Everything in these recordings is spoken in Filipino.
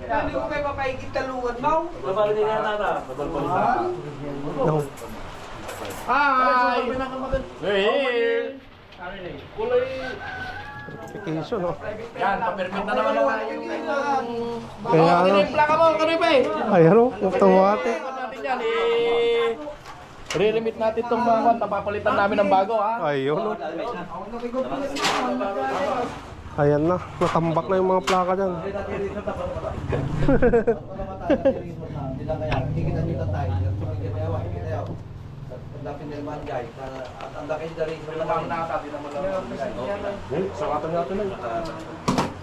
Hindi ko kayo mapaigit talungan mo. Babalik nga nata. No. Hi! Hey! Kulay. Notification, no? Yan, pa-permit na naman ako. Kaya ano? Tinimpla ka mo, kanipa eh. Ay, ano? Automatic. Natin yan re-limit natin itong mga tapapalitan namin ng bago ha. Ayun, no? Ayan na. Natambak na yung mga plaka dyan.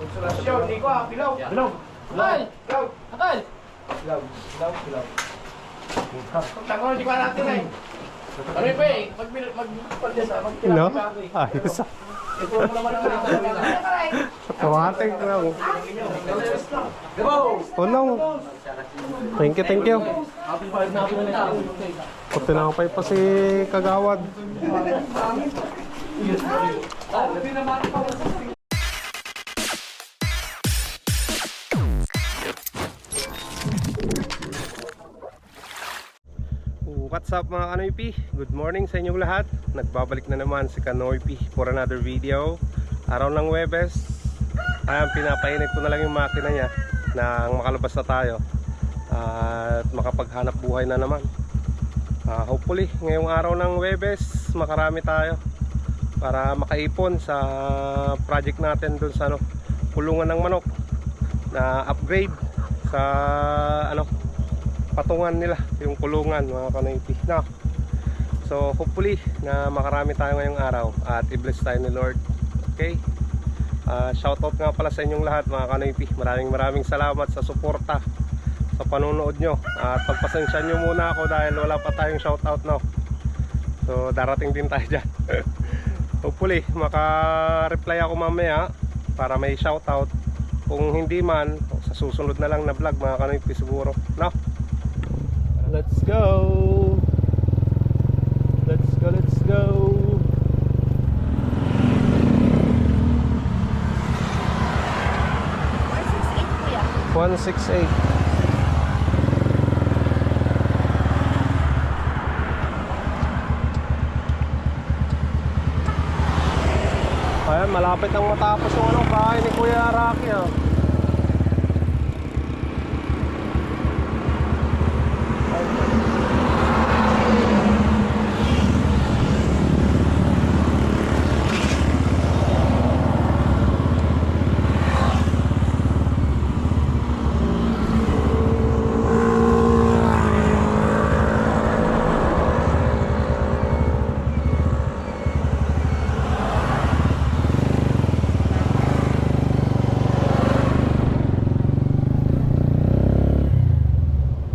Konsolasyon, di ko ha, pilaw. Pilaw. Akal! Akal! Pilaw. Tangon, di pa natin eh. Ano yun pa eh, magpagpagdesa, No? magpagpagdesa. Ayos ah. Ito mo naman ang Automatic lang. Go! Oh no. Thank you. Happy 5 na ako na Kung tinapay pa si Kagawad. What's up mga Kanoypi? Good morning sa inyong lahat. Nagbabalik na naman si Kanoypi for another video. Araw ng Webes. Ayan, pinapainit ko na lang yung makina niya nang makalabas na tayo at makapaghanap buhay na naman. Hopefully ngayong araw ng Webes makarami tayo para makaipon sa project natin dun sa kulungan ng manok na upgrade sa patungan nila yung kulungan mga Kanoypi na. So hopefully na makarami tayo ngayong araw at i-bless tayo ni Lord. Okay, shoutout nga pala sa inyong lahat mga Kanoypi. Maraming salamat sa suporta, sa panonood nyo at pagpasensya nyo muna ako dahil wala pa tayong shoutout, no? So darating din tayo dyan. Hopefully maka-reply ako mamaya para may shoutout. Kung hindi man, sa susunod na lang na vlog mga Kanoypi siguro, no? Let's go. Let's go. 168. Ayan, malapit ang matapos yung bahay ni Kuya Rocky, ah.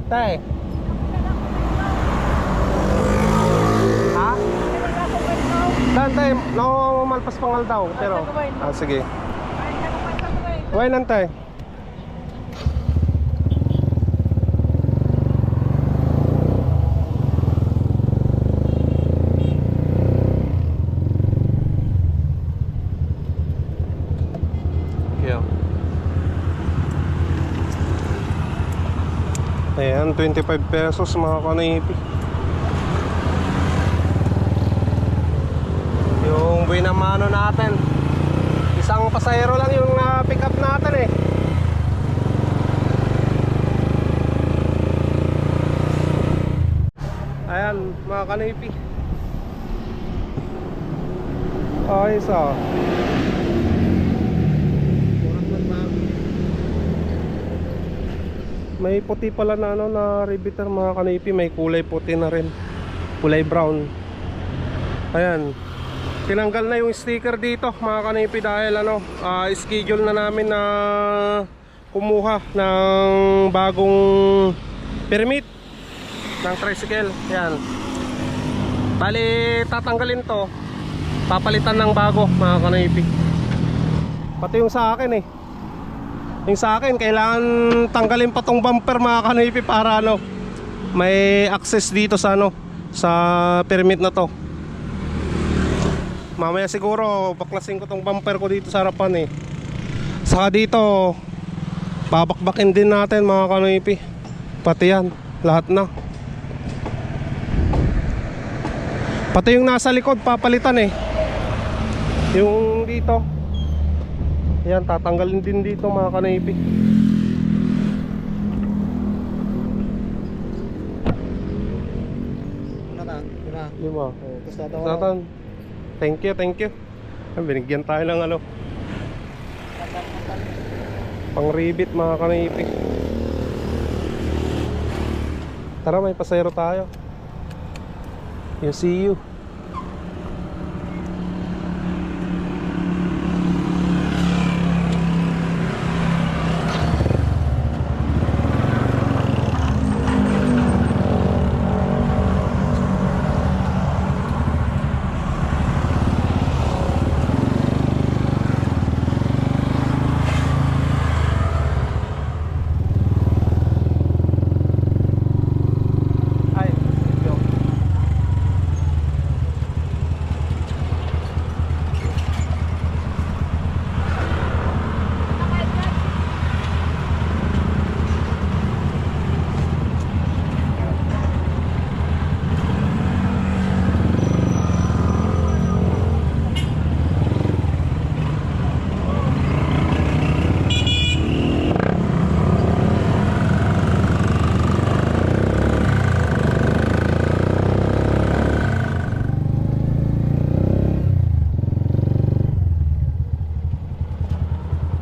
Tay. Ha? Dan tay, malpas pangal daw, pero sige. Why lang tay? Ayan, 25 pesos mga Kanoypi. Yung binamano natin, isang pasahero lang yung na-pick up natin eh. Ayan mga Kanoypi. Ayos ah. May puti pala na na riveter mga Kanoypi. May kulay puti na rin, kulay brown. Ayan, tinanggal na yung sticker dito mga Kanoypi dahil schedule na namin na kumuha ng bagong permit ng tricycle. Ayan, bali tatanggalin to, papalitan ng bago mga Kanoypi. Pati yung sa akin eh. Yung sa akin, kailangan tanggalin pa tong bumper mga Kanoypi para may access dito sa sa permit na to. Mamaya siguro baklasin ko tong bumper ko dito sa harapan eh. Saka dito Babakbakin din natin mga kanoypi. Pati yan, lahat na. Pati yung nasa likod papalitan eh. Yung dito. Yan, tatanggalin din dito mga kanoypi. Lima. Satan. Thank you, thank you. Binigyan tayo ng ano, pang ribbit mga kanipi. Tara, may pasayro tayo. You see you.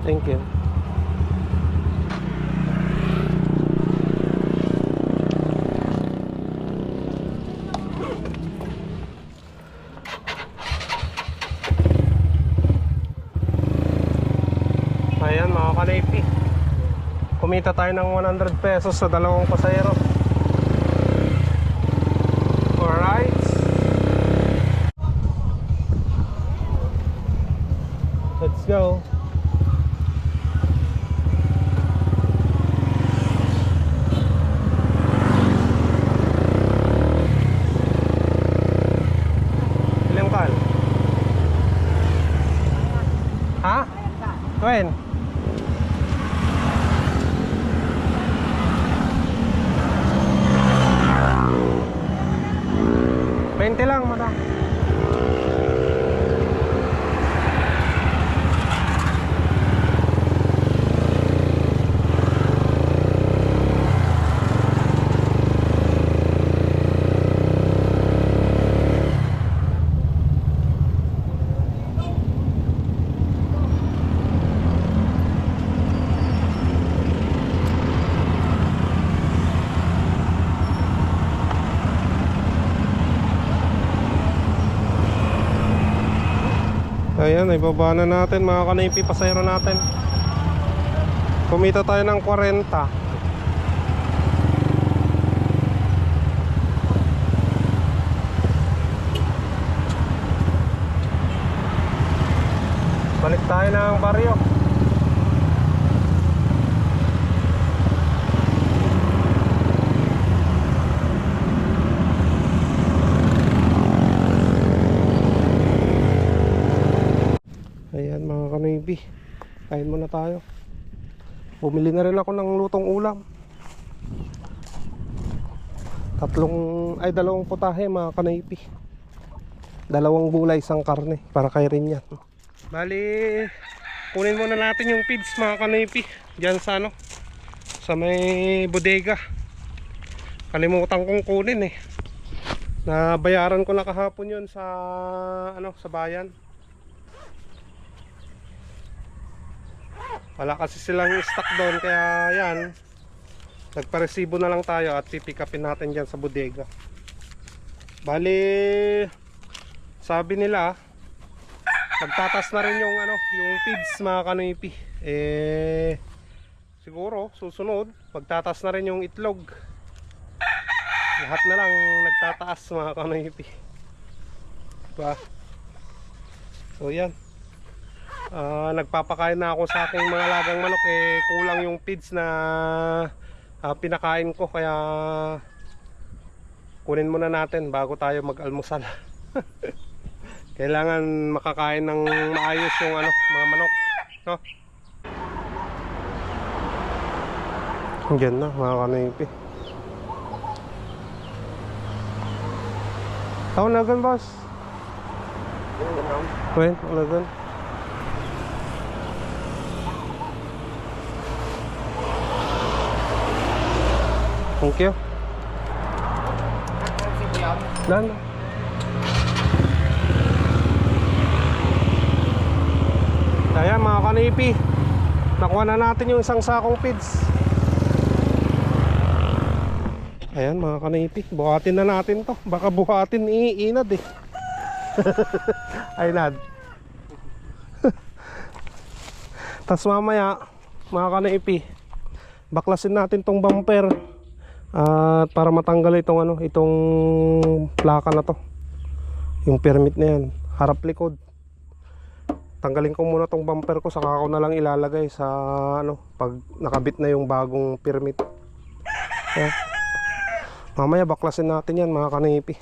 Thank you. Ayan mga kanipi, kumita tayo ng 100 pesos sa dalawang pasayero. Alright, let's go. Ha? When? $20 lang, madam. Ayan, ibaba na natin mga kanipi, pasayro natin. Kumita tayo ng 40. Balik tayo ng baryo. Ayan mga kanibi, kain muna tayo. Bumili na rin ako ng lutong ulam. Dalawang putahe mga kanibi. Dalawang gulay, isang karne, para kay rin yan. Bali, kunin muna natin yung feeds mga kanibi diyan sa ano, sa may bodega. Kalimutan kong kunin eh. Nabayaran ko na kahapon yun sa ano, sa bayan. Wala kasi silang stock doon, kaya yan, nagparesibo na lang tayo at pipick upin natin dyan sa bodega. Bali, sabi nila magtatas na rin yung ano, yung feeds mga kanipi. Siguro susunod magtatas na rin yung itlog. Lahat na lang nagtataas mga kanipi. Diba? So yan. Nagpapakain na ako sa aking mga lagang manok, kulang yung feeds na pinakain ko, kaya kunin muna natin bago tayo mag-almusal. Kailangan makakain ng maayos yung ano, mga manok, no? Diyan na mga kanipi. Taon na gan, boss? Wait, wala gan. Thank you. Dan. Ayan mga kanipi, nakuha na natin yung isang sakong feeds. Ayan mga kanipi, buhatin na natin to. Baka buhatin iinad eh. Ay nad. Tas mamaya mga kanipi, baklasin natin tong bumper at para matanggal itong itong plaka na to, yung permit na yan, harap likod. Tanggalin ko muna tong bumper ko, saka ako na lang ilalagay sa pag nakabit na yung bagong permit. Ayan. Mamaya baklasin natin yan mga kanipi.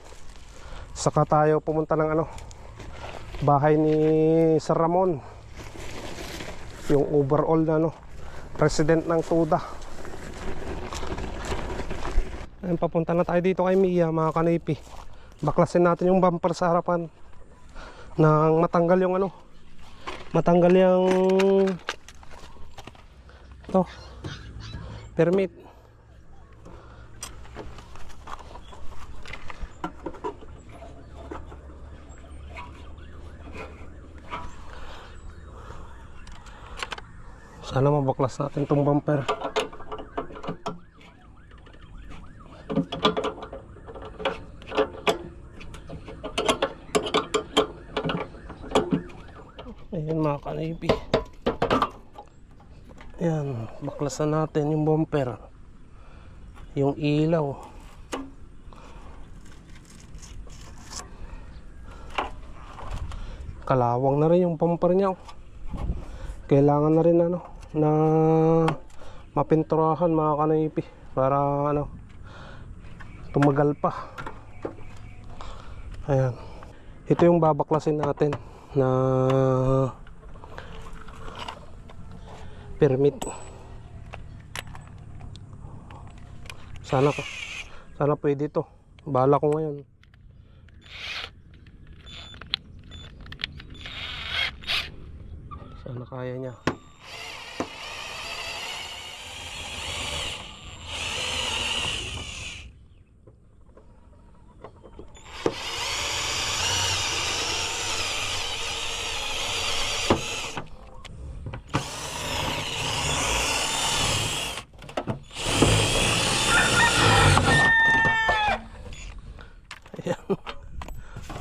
Saka tayo pumunta ng bahay ni Sir Ramon, yung overall na president ng TUDA. Ayan, papunta na tayo dito kay Mia mga kanipi. Baklasin natin yung bumper sa harapan nang matanggal yung matanggal yung permit. Sana mabaklas natin tong bumper. Ayan mga kanipi. Ayan, baklasan natin yung bumper, yung ilaw. Kalawang na rin yung bumper niya. Kailangan na rin na mapinturahan mga kanipi para tumagal pa. Ayan, ito yung babaklasin natin na permit. Sana pwede ito. Bahala ko ngayon. Sana kaya niya.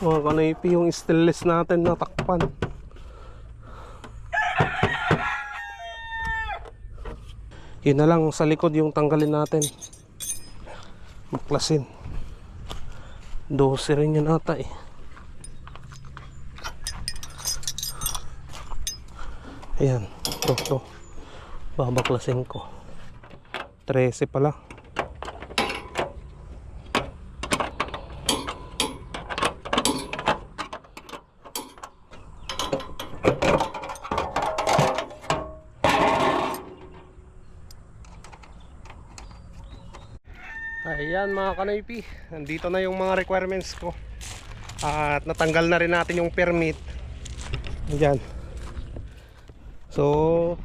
Mga kanipi, yung stainless natin natakpan. Yun na lang sa likod yung tanggalin natin. Baklasin. 12 rin yun ata eh. Ayan, to babaklasin ko. 13 pala. Ayan mga kanipi, nandito na yung mga requirements ko. At natanggal na rin natin yung permit. Ayan. So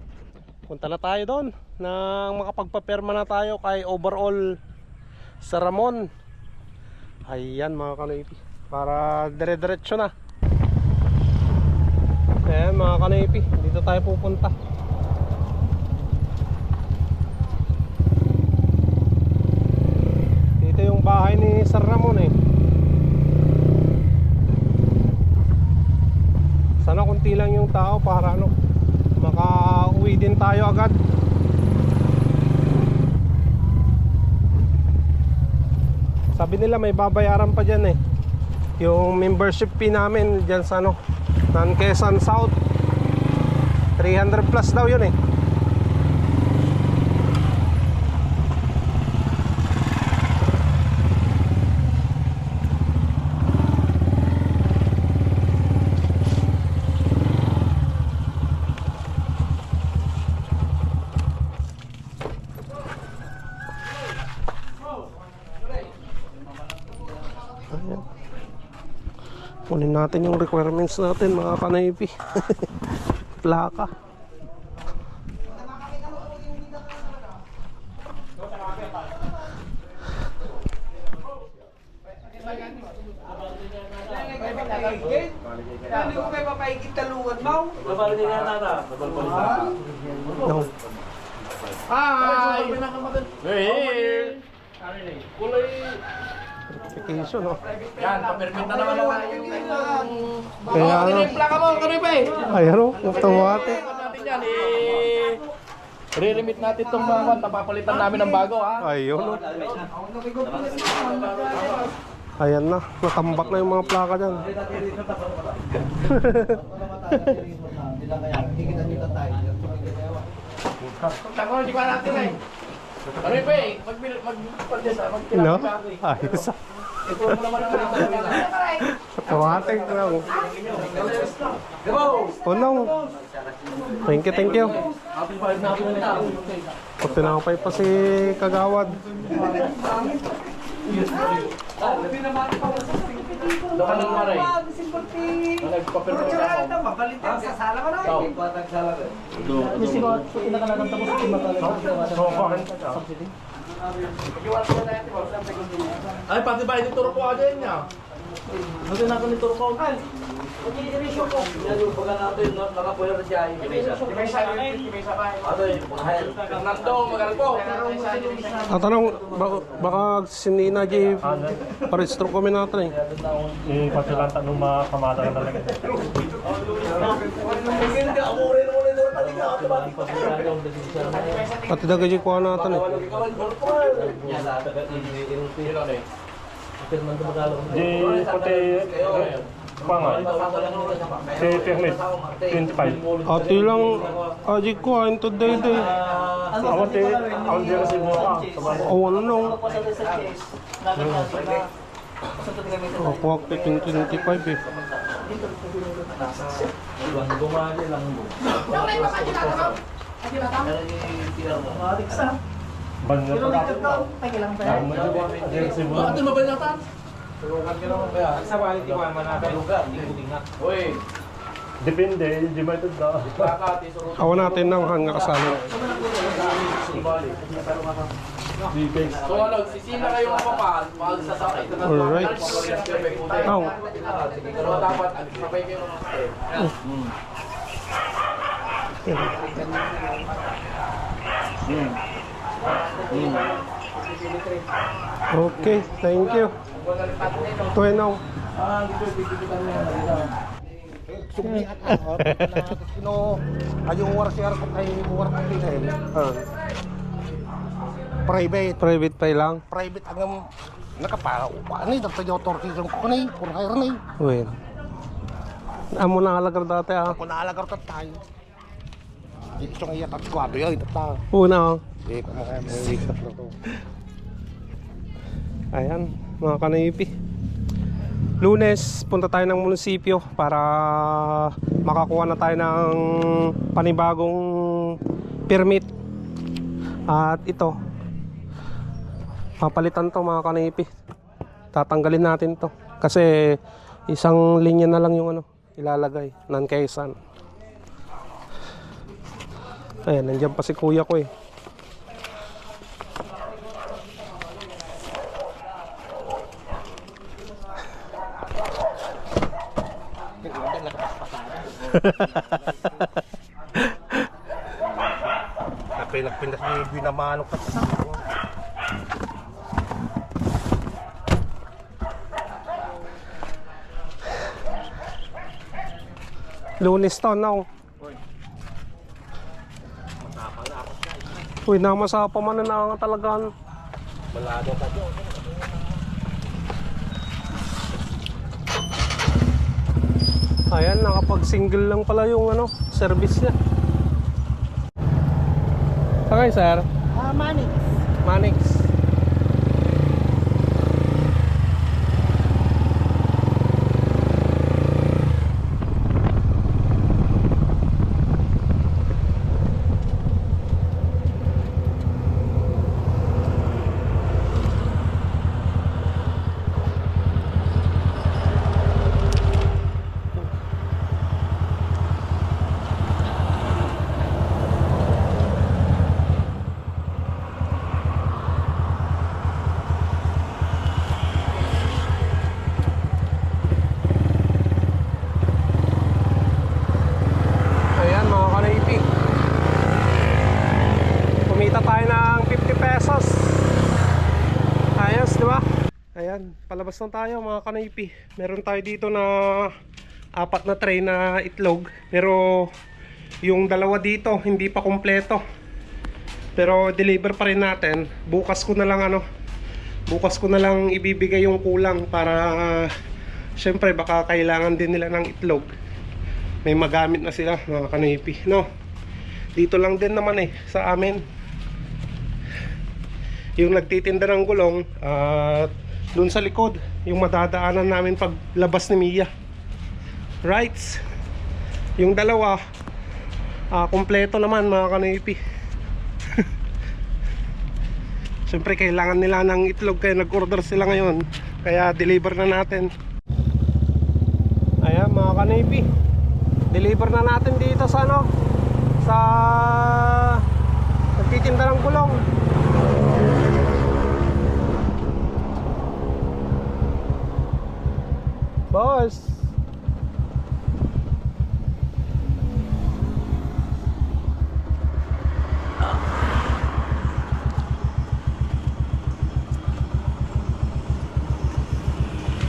punta na tayo doon nang makapagpaperma na tayo kay overall sa Ramon. Ayan mga kanipi, para dire-diretso na. Ayan mga kanipi, dito tayo pupunta. Yung bahay ni Sir Ramon eh. Sana kunti lang yung tao para makauwi din tayo agad. Sabi nila may babayaran pa dyan eh, yung membership fee namin dyan sa Quezon South. 300 plus daw yun eh. Kunin natin yung requirements natin mga kanaypi. Plaka. Hindi ko kayo papaigit talungan mo. No. Hi! Hey! Kulay. Certification, no? Yan, pa-permit na naman ako. Kaya ano? Ano yung plaka mo, Kanipe? Ayan o, automatic. Natin yan, re-limit natin itong mga kwan, napapalitan namin ng bago, ha? Ayun o. Ayan na, natambak na yung mga plaka dyan. Tango, di ba natin eh? Kanipe, No? Ayos ah. Automatic lang. Oh no. Thank you. Pag tinapay pa si Kagawad. Doon ng maray. Nagpapirma ako. Mabalitin sa sala ko na. Ay, pati ba yung turo ko ako din niya? Pati na ako ni turo ko. At tanong, baka si Nina J. Paristro kami natin eh. Pasilanta nung mga kamata na talaga. At dagay J. kuha natin eh. Di pati pangal. Si permit 25. Ati lang, J. kuha into day. Awan di kasi buka. Awan na nung. Ako 25 eh. Ban na pa. Bakit mabalatan? Uy, Depende, di ba ito na? Awan natin ng hanga kasali. so ano, sisina kayo mga papan, magsasakay. Alright. Aw. Pero dapat, sabay kayo ng step. Okay, thank you. Tuwenaw. Yung war siya ay war din Private pay lang. private ang nakapao pa ni dito yung authority ko ni por hire ni Well. Amo na halagar dati ah. ko naalagar ta tayo dito sa iya at kwado yun ta Una oh. eh mga may to Ayan, mga kanaypi. Lunes, punta tayo ng munisipyo para makakuha na tayo ng panibagong permit. At ito, papalitan to mga kanaypi. Tatanggalin natin to kasi isang linya na lang yung ano ilalagay, non-Quezon. Ayan, nandiyan pa si kuya ko eh. Napindas ni binamanok ka sa Lunes to, no? Uy, namasapa man na nga talaga. malado ka dyan Ayan, nakapag-single lang pala yung ano, service niya. Okay, sir. Manix Manix. Ayan, palabas na tayo mga kanaypi. Meron tayo dito na 4 na tray na itlog. Pero yung dalawa dito hindi pa kumpleto. Pero deliver pa rin natin. Bukas ko na lang ibibigay yung kulang para syempre baka kailangan din nila ng itlog. May magamit na sila mga kanaypi, no? Dito lang din naman sa amin. Yung nagtitinda ng gulong at dun sa likod yung madadaanan namin pag labas ni Mia. Rights. Yung dalawa kumpleto naman mga kanaypi. Siyempre kailangan nila ng itlog kaya nag-order sila ngayon. Kaya deliver na natin. Ayan mga kanaypi, deliver na natin dito sa sa nagtitinda ng gulong. Boss,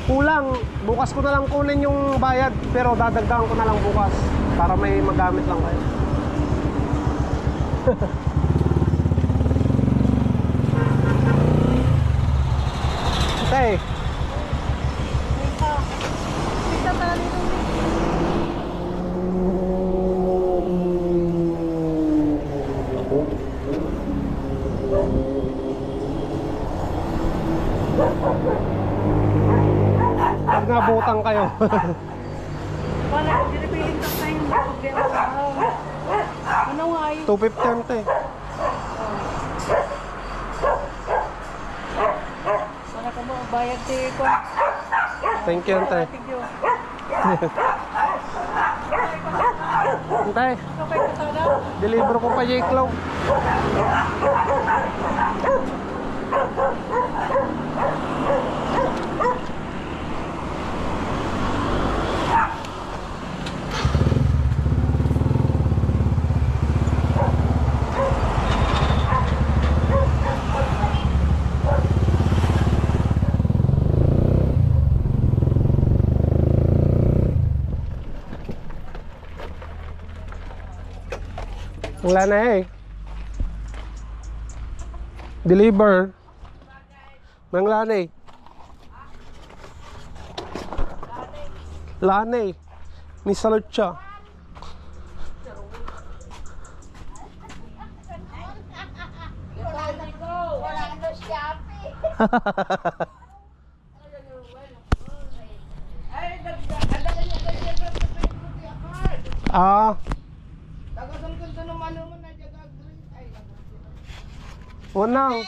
kulang. Bukas ko na lang kunin yung bayad, pero dadagdagan ko na lang bukas para may magamit lang kayo. Okay. Pag nabutang kayo. Wala, dinipiling ka tayo ng problema. Ano nga yun? 250 ante. Sana ka mo, bayad si ko. Thank you ante. Thank you. Ante, Kapay ko sana. deliver ko pa J-Cloud. Wala na deliver ng lanay. Lanay ni salot siya. Unang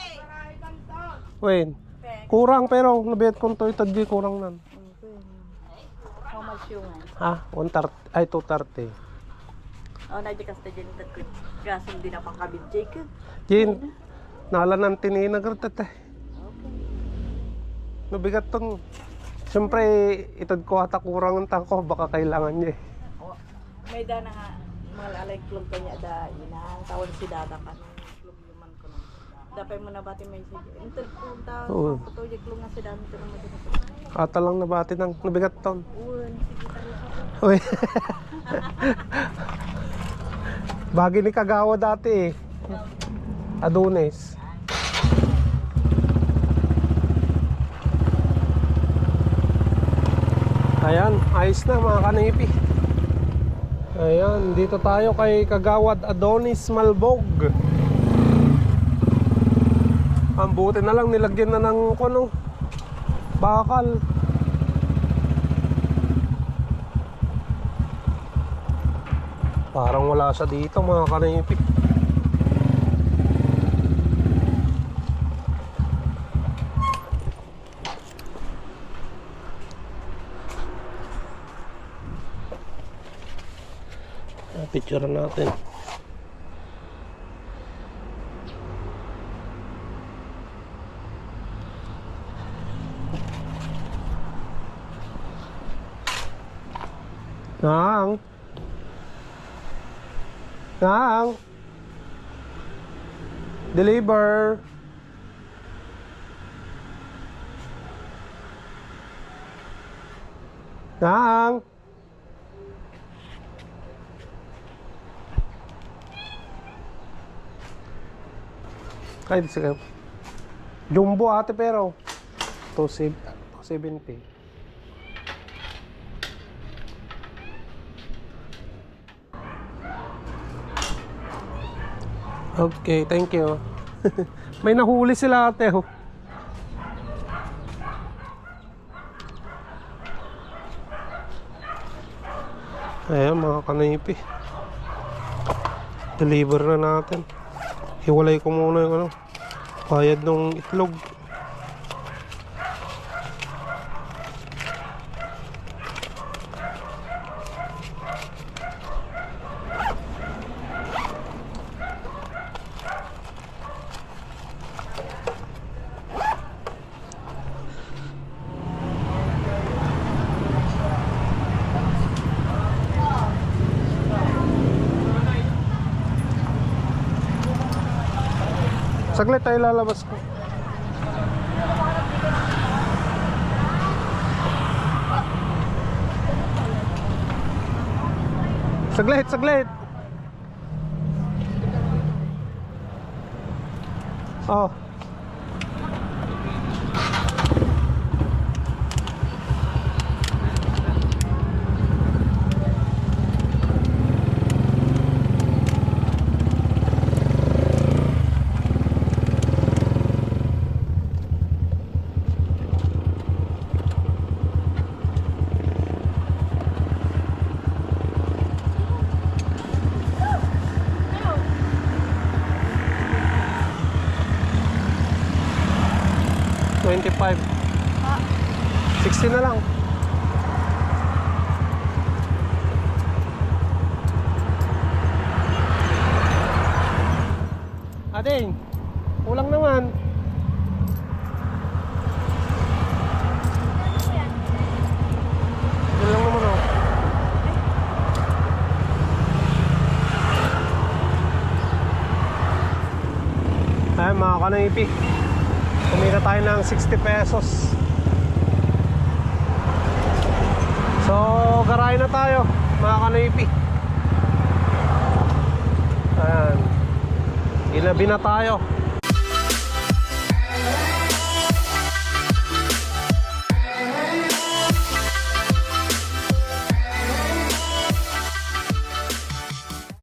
Wait. Kurang pero nabiyat ko to itadji kurang nan. How much yung Ah, 130 ay 230. Oh, nadya ka sa dyan. Gasong din na pangkabit, Jacob. Jin, nala ng tininagartat eh. Nabigat ton. Siyempre, itad ko ata kurang ang tako, baka kailangan niya eh. May dana nga, mga lalay klub ka niya da, inang tawag si Dada ka nung klub yuman ko nung. Dapay mo na bati may sige. Ito kung Oo. tawag, patuyag klub nga si Dami ko naman dito. Ata lang nabati ng nabigat ton. Uwan, sige tayo. Uy. Bagi ni Kagawa dati eh. Adonis. Ayan, ayos na mga kanipi. Ayan, dito tayo kay Kagawad Adonis Malbog. Ang buti na lang nilagyan na ng bakal. Parang wala siya dito mga kanipi. Picture natin. Nang deliver. Naang. Kahit sige. Jumbo ate pero 270. Okay, thank you. May nahuli sila ate. Oh. Ayan mga kanipi. Deliver na natin. Hiwalay ko muna yung bayad ng itlog. Saglit tayo lalabas ko. Saglit, saglit. Oh. $25. 60 na lang. Ading, kulang naman. Kulang naman oh. Ay mga kanipi, kumita tayo ng 60 pesos. So, garahe na tayo, mga kanipi. Ayan. Ilabi na tayo.